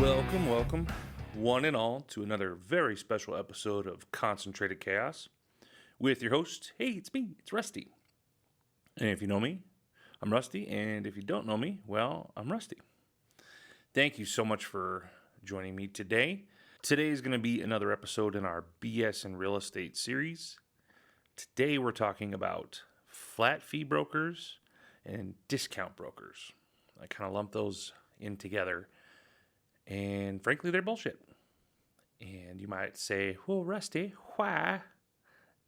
Welcome, one and all, to another very special episode of Concentrated Chaos with your host. Hey, it's me, it's Rusty. And if you know me, I'm Rusty, and if you don't know me, well, I'm Rusty. Thank you so much for joining me today. Today is going to be another episode in our BS in Real Estate series. Today we're talking about flat fee brokers and discount brokers. I kind of lump those in together. And frankly, they're bullshit. And you might say, well, Rusty, why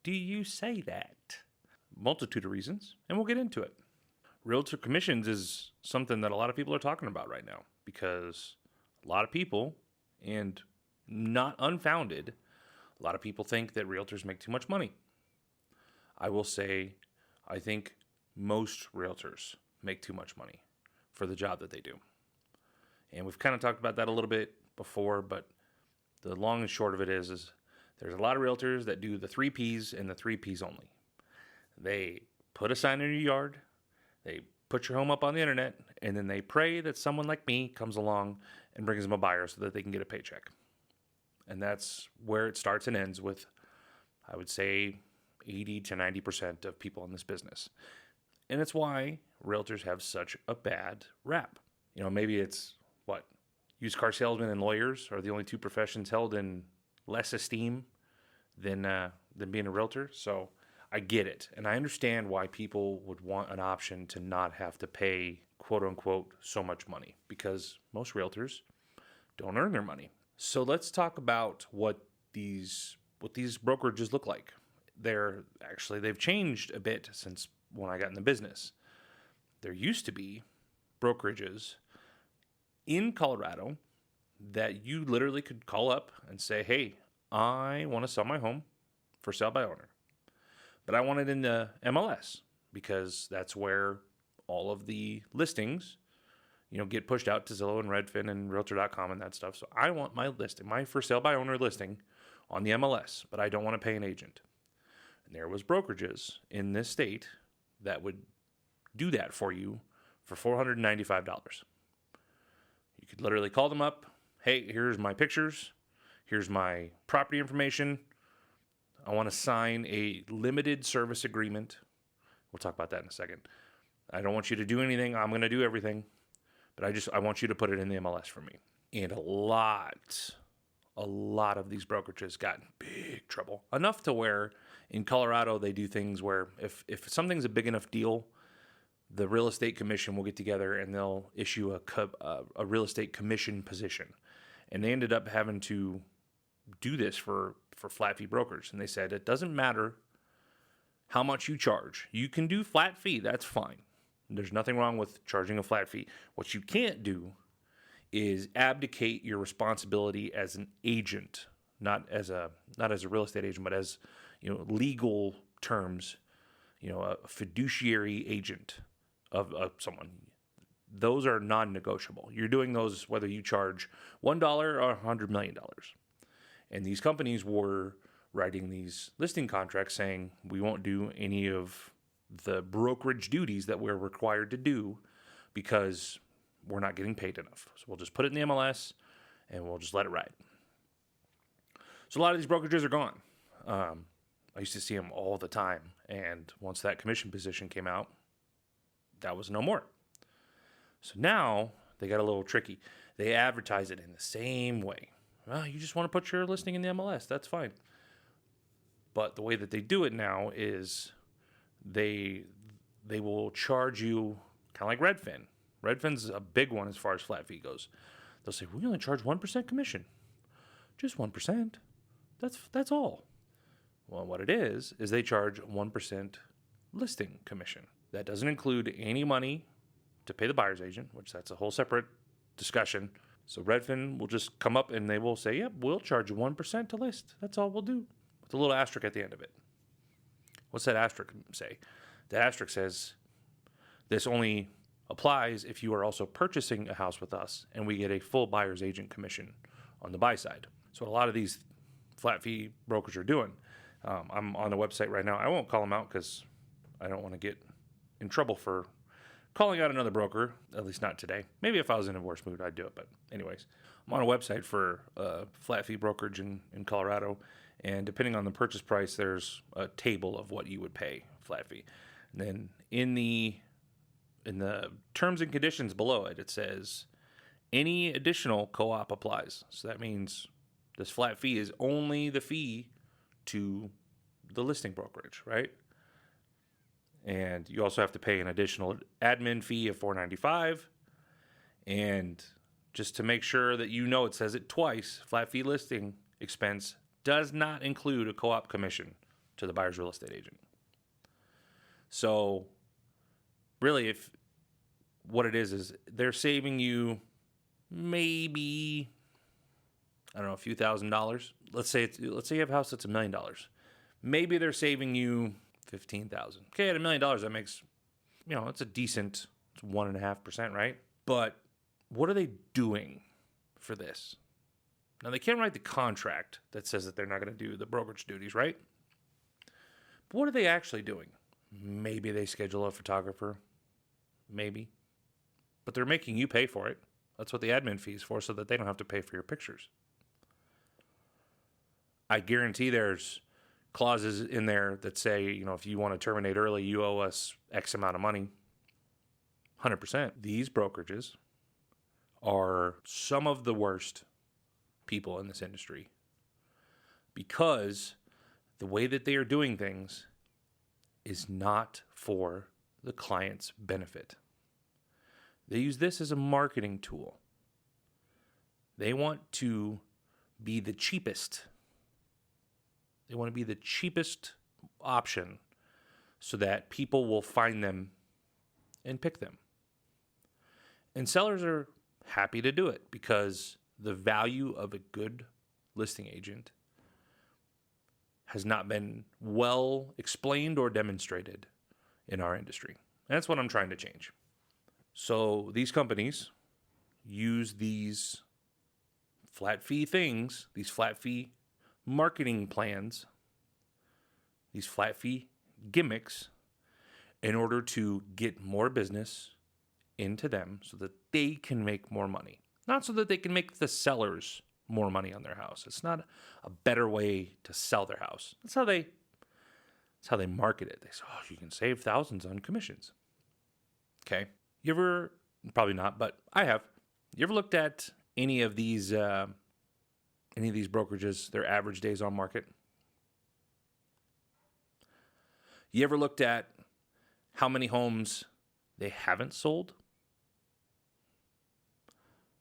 do you say that? Multitude of reasons, and we'll get into it. Realtor commissions is something that a lot of people are talking about right now because a lot of people, and not unfounded, a lot of people think that realtors make too much money. I will say, I think most realtors make too much money for the job that they do. And we've kind of talked about that a little bit before, but the long and short of it is there's a lot of realtors that do the 3 Ps and the 3 Ps only. They put a sign in your yard, they put your home up on the internet, and then they pray that someone like me comes along and brings them a buyer so that they can get a paycheck. And that's where it starts and ends with, I would say, 80 to 90% of people in this business. And it's why realtors have such a bad rap. You know, maybe it's used car salesmen and lawyers are the only two professions held in less esteem than being a realtor. So I get it. And I understand why people would want an option to not have to pay, quote unquote, so much money, because most realtors don't earn their money. So let's talk about what these brokerages look like. They've changed a bit since when I got in the business. There used to be brokerages in Colorado that you literally could call up and say, hey, I want to sell my home for sale by owner, but I want it in the MLS because that's where all of the listings, get pushed out to Zillow and Redfin and Realtor.com and that stuff. So I want my for sale by owner listing on the MLS, but I don't want to pay an agent. And there was brokerages in this state that would do that for you for $495. You could literally call them up. Hey, here's my pictures. Here's my property information. I want to sign a limited service agreement. We'll talk about that in a second. I don't want you to do anything. I'm going to do everything. But I want you to put it in the MLS for me. And a lot of these brokerages got in big trouble. Enough to where in Colorado they do things where if something's a big enough deal, the real estate commission will get together and they'll issue a real estate commission position. And they ended up having to do this for flat fee brokers. And they said, it doesn't matter how much you charge. You can do flat fee. That's fine. There's nothing wrong with charging a flat fee. What you can't do is abdicate your responsibility as an agent, not as a real estate agent, but as, legal terms, a fiduciary agent of someone. Those are non-negotiable. You're doing those whether you charge $1 or $100 million. And these companies were writing these listing contracts saying, we won't do any of the brokerage duties that we're required to do because we're not getting paid enough. So we'll just put it in the MLS and we'll just let it ride. So a lot of these brokerages are gone. I used to see them all the time. And once that commission position came out, that was no more. So now they got a little tricky. They advertise it in the same way. Well, you just want to put your listing in the MLS. That's fine. But the way that they do it now is they will charge you kind of like Redfin. Redfin's a big one as far as flat fee goes. They'll say, we only charge 1% commission. Just 1%. That's all. Well, what it is they charge 1% listing commission. That doesn't include any money to pay the buyer's agent, which that's a whole separate discussion. So Redfin will just come up and they will say, yep, we'll charge you 1% to list. That's all we'll do. With a little asterisk at the end of it. What's that asterisk say? That asterisk says, this only applies if you are also purchasing a house with us and we get a full buyer's agent commission on the buy side. So what a lot of these flat fee brokers are doing, I'm on the website right now. I won't call them out because I don't want to get in trouble for calling out another broker, at least not today. Maybe if I was in a worse mood, I'd do it. But anyways, I'm on a website for flat fee brokerage in Colorado. And depending on the purchase price, there's a table of what you would pay flat fee. And then in the terms and conditions below it, it says any additional co-op applies. So that means this flat fee is only the fee to the listing brokerage, right? And you also have to pay an additional admin fee of $4.95. And just to make sure that you know, it says it twice, flat fee listing expense does not include a co-op commission to the buyer's real estate agent. So really, if what it is they're saving you maybe, I don't know, a few $1,000s. Let's say you have a house that's $1 million. Maybe they're saving you $15,000. Okay, at $1 million, that makes, it's a decent, it's 1.5%, right? But what are they doing for this? Now, they can't write the contract that says that they're not going to do the brokerage duties, right? But what are they actually doing? Maybe they schedule a photographer. Maybe. But they're making you pay for it. That's what the admin fee is for, so that they don't have to pay for your pictures. I guarantee there's clauses in there that say, if you want to terminate early, you owe us X amount of money. 100%. These brokerages are some of the worst people in this industry because the way that they are doing things is not for the client's benefit. They use this as a marketing tool. They want to be the cheapest. They want to be the cheapest option so that people will find them and pick them. And sellers are happy to do it because the value of a good listing agent has not been well explained or demonstrated in our industry. And that's what I'm trying to change. So these companies use these flat fee things, these flat fee marketing plans, these flat fee gimmicks in order to get more business into them so that they can make more money. Not so that they can make the sellers more money on their house. It's not a better way to sell their house. That's how they market it. They say, you can save thousands on commissions. Okay. You ever, probably not, but I have. You ever looked at any of these brokerages, their average days on market? You ever looked at how many homes they haven't sold?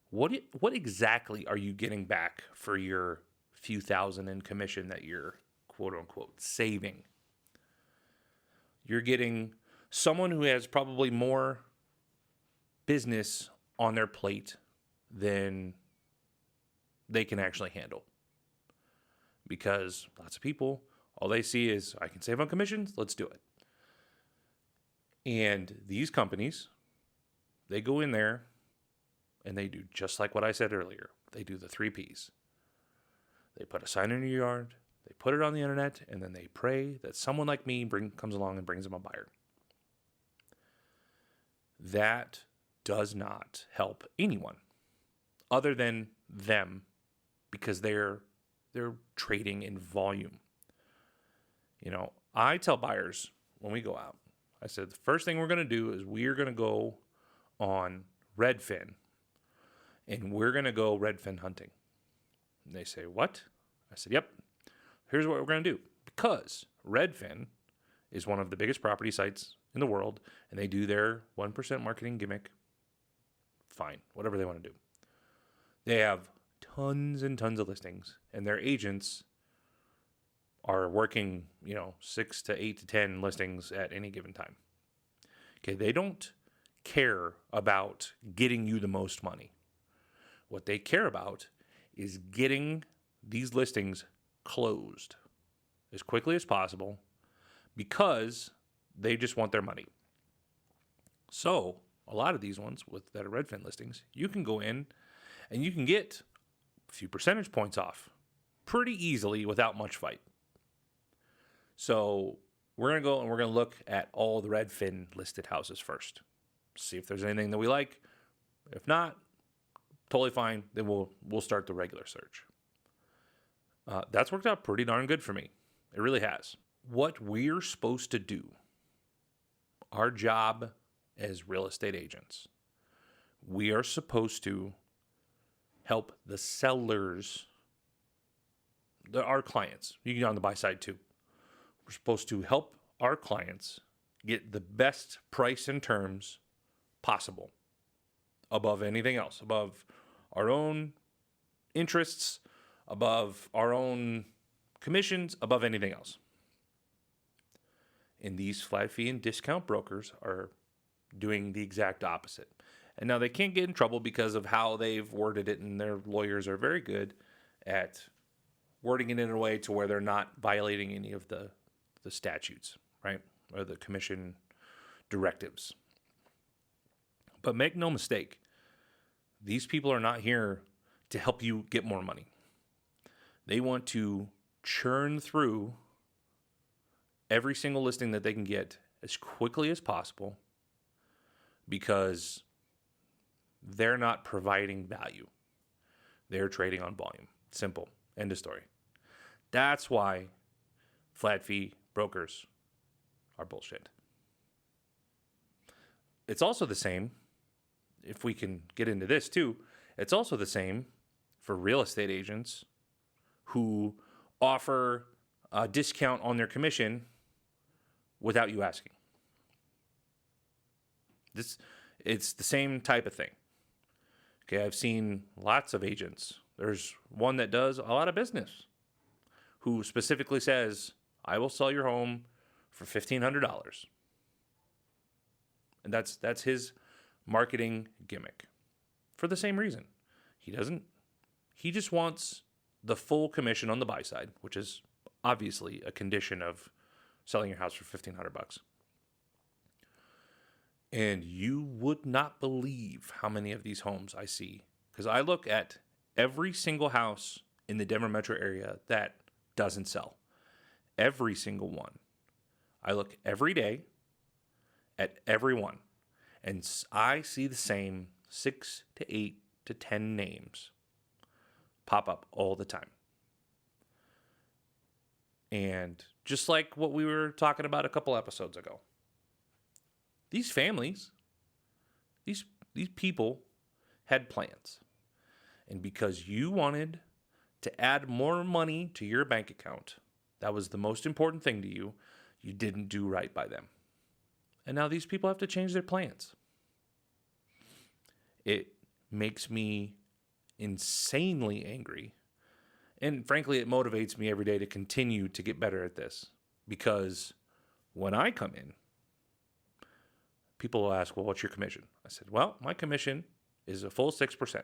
What exactly are you getting back for your few thousand in commission that you're quote unquote saving? You're getting someone who has probably more business on their plate than they can actually handle. Because lots of people, all they see is, I can save on commissions, let's do it. And these companies, they go in there and they do just like what I said earlier. They do the 3 Ps. They put a sign in your yard, they put it on the internet, and then they pray that someone like me comes along and brings them a buyer. That does not help anyone other than them because they're trading in volume. I tell buyers when we go out, I said, the first thing we're going to do is we're going to go on Redfin and we're going to go Redfin hunting. And they say, what? I said, yep. Here's what we're going to do. Because Redfin is one of the biggest property sites in the world, and they do their 1% marketing gimmick. Fine, whatever they want to do. They have tons and tons of listings, and their agents are working, 6 to 8 to 10 listings at any given time. Okay, they don't care about getting you the most money. What they care about is getting these listings closed as quickly as possible because they just want their money. So a lot of these ones that are Redfin listings, you can go in and you can get a few percentage points off pretty easily without much fight. So we're going to go and we're going to look at all the Redfin listed houses first. see if there's anything that we like. If not, totally fine. Then we'll start the regular search. That's worked out pretty darn good for me. It really has. What we're supposed to do, our job as real estate agents, we are supposed to help the sellers, our clients. You can get on the buy side too. We're supposed to help our clients get the best price and terms possible above anything else, above our own interests, above our own commissions, above anything else. And these flat fee and discount brokers are doing the exact opposite. And now they can't get in trouble because of how they've worded it, and their lawyers are very good at wording it in a way to where they're not violating any of the statutes, right? Or the commission directives. But make no mistake, these people are not here to help you get more money. They want to churn through every single listing that they can get as quickly as possible because they're not providing value. They're trading on volume. Simple. End of story. That's why flat fee brokers are bullshit. It's also the same, if we can get into this too, it's also the same for real estate agents who offer a discount on their commission without you asking. It's the same type of thing. Okay, I've seen lots of agents. There's one that does a lot of business who specifically says, I will sell your home for $1,500. And that's his marketing gimmick for the same reason. He just wants the full commission on the buy side, which is obviously a condition of selling your house for $1,500. And you would not believe how many of these homes I see, because I look at every single house in the Denver metro area that doesn't sell. Every single one. I look every day at every one, and I see the same 6 to 8 to 10 names pop up all the time. And just like what we were talking about a couple episodes ago, these families, these people had plans. And because you wanted to add more money to your bank account, that was the most important thing to you, you didn't do right by them. And now these people have to change their plans. It makes me insanely angry. And frankly, it motivates me every day to continue to get better at this. Because when I come in, people will ask, well, what's your commission? I said, well, my commission is a full 6%.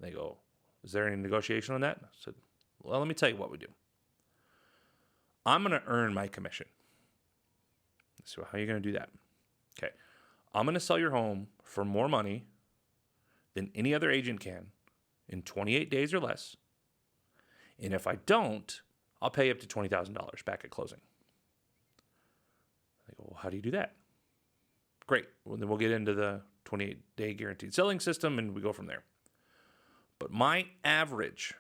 They go, is there any negotiation on that? I said, well, let me tell you what we do. I'm going to earn my commission. So how are you going to do that? Okay. I'm going to sell your home for more money than any other agent can in 28 days or less. And if I don't, I'll pay up to $20,000 back at closing. They go, well, how do you do that? Great. Well, then we'll get into the 28-day guaranteed selling system and we go from there. But I average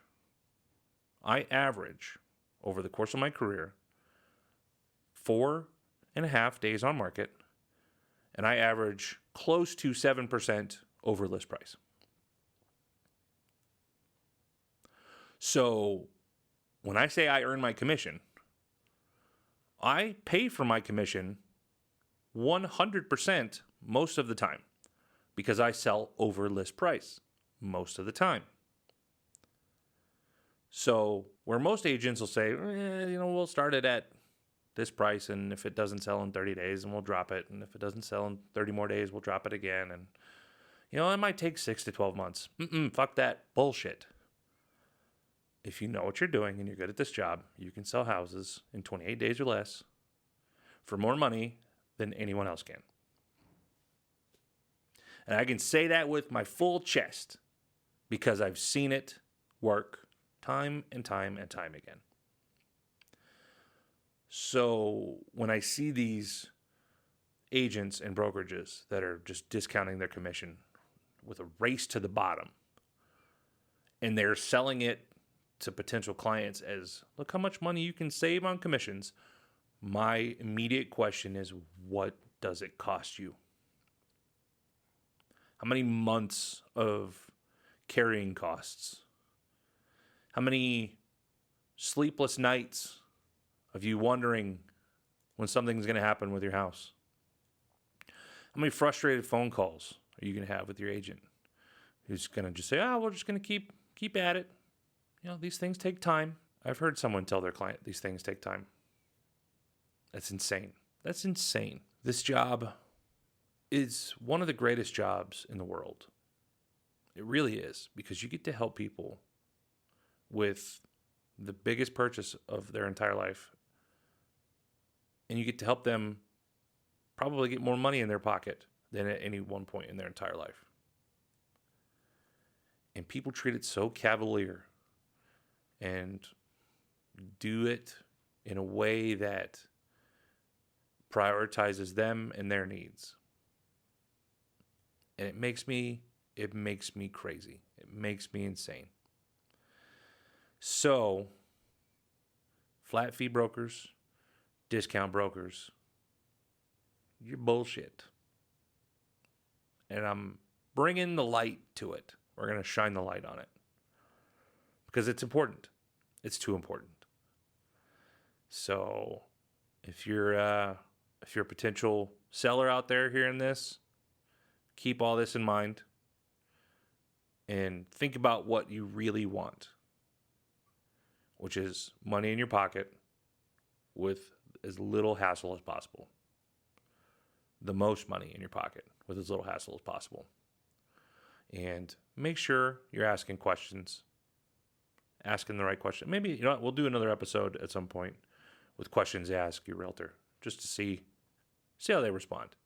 over the course of my career 4.5 days on market, and I average close to 7% over list price. So when I say I earn my commission, I pay for my commission 100% most of the time because I sell over list price most of the time. So where most agents will say, we'll start it at this price, and if it doesn't sell in 30 days, then we'll drop it. And if it doesn't sell in 30 more days, we'll drop it again. And, it might take 6 to 12 months. Fuck that bullshit. If you know what you're doing and you're good at this job, you can sell houses in 28 days or less for more money than anyone else can. And I can say that with my full chest because I've seen it work time and time and time again. So when I see these agents and brokerages that are just discounting their commission with a race to the bottom. And they're selling it to potential clients as, look how much money you can save on commissions. My immediate question is, what does it cost you? How many months of carrying costs? How many sleepless nights of you wondering when something's going to happen with your house? How many frustrated phone calls are you going to have with your agent who's going to just say, we're just going to keep at it. These things take time. I've heard someone tell their client these things take time. That's insane. That's insane. This job is one of the greatest jobs in the world. It really is, because you get to help people with the biggest purchase of their entire life. And you get to help them probably get more money in their pocket than at any one point in their entire life. And people treat it so cavalier and do it in a way that prioritizes them and their needs. And it makes me crazy. It makes me insane. So, flat fee brokers, discount brokers, you're bullshit. And I'm bringing the light to it. We're going to shine the light on it. Because it's important. It's too important. So, if you're a potential seller out there hearing this, keep all this in mind and think about what you really want, which is money in your pocket with as little hassle as possible. The most money in your pocket with as little hassle as possible. And make sure you're asking questions, asking the right question. Maybe, we'll do another episode at some point with questions to ask your realtor just to see how they respond.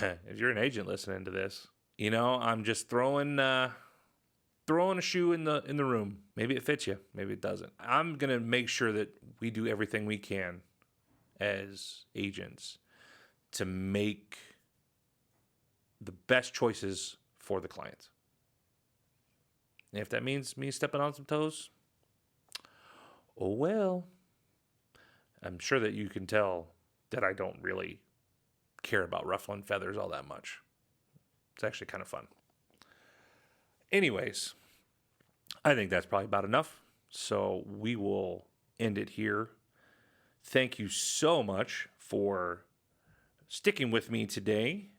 If you're an agent listening to this, I'm just throwing a shoe in the room. Maybe it fits you, maybe it doesn't. I'm going to make sure that we do everything we can as agents to make the best choices for the client. And if that means me stepping on some toes, oh well. I'm sure that you can tell that I don't really care about ruffling feathers all that much. It's actually kind of fun. Anyways, I think that's probably about enough. So we will end it here. Thank you so much for sticking with me today.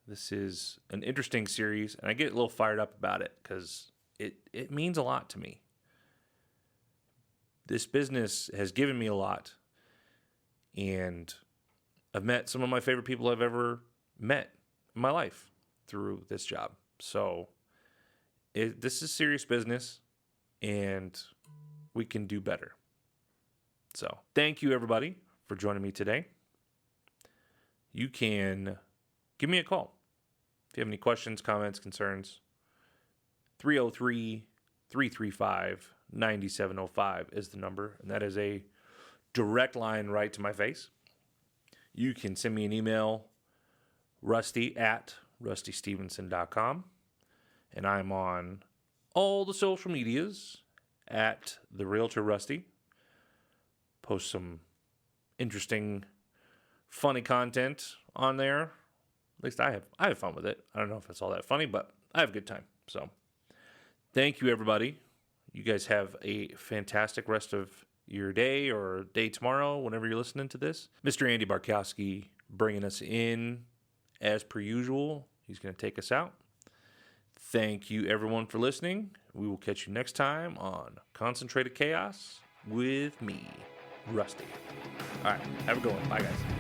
This is an interesting series, and I get a little fired up about it because it means a lot to me. This business has given me a lot, and I've met some of my favorite people I've ever met in my life through this job. So this is serious business, and we can do better. So thank you, everybody, for joining me today. You can give me a call if you have any questions, comments, concerns. 303-335-9705 is the number, and that is a direct line right to my face. You can send me an email, rusty@rustystevenson.com, and I'm on all the social medias at The Realtor Rusty. Post some interesting, funny content on there. At least I have fun with it. I don't know if it's all that funny, but I have a good time. So thank you, everybody. You guys have a fantastic rest of your day or day tomorrow, whenever you're listening to this. Mr. Andy Barkowski bringing us in as per usual. He's going to take us out. Thank you, everyone, for listening. We will catch you next time on Concentrated Chaos with me, Rusty. All right, have a good one. Bye, guys.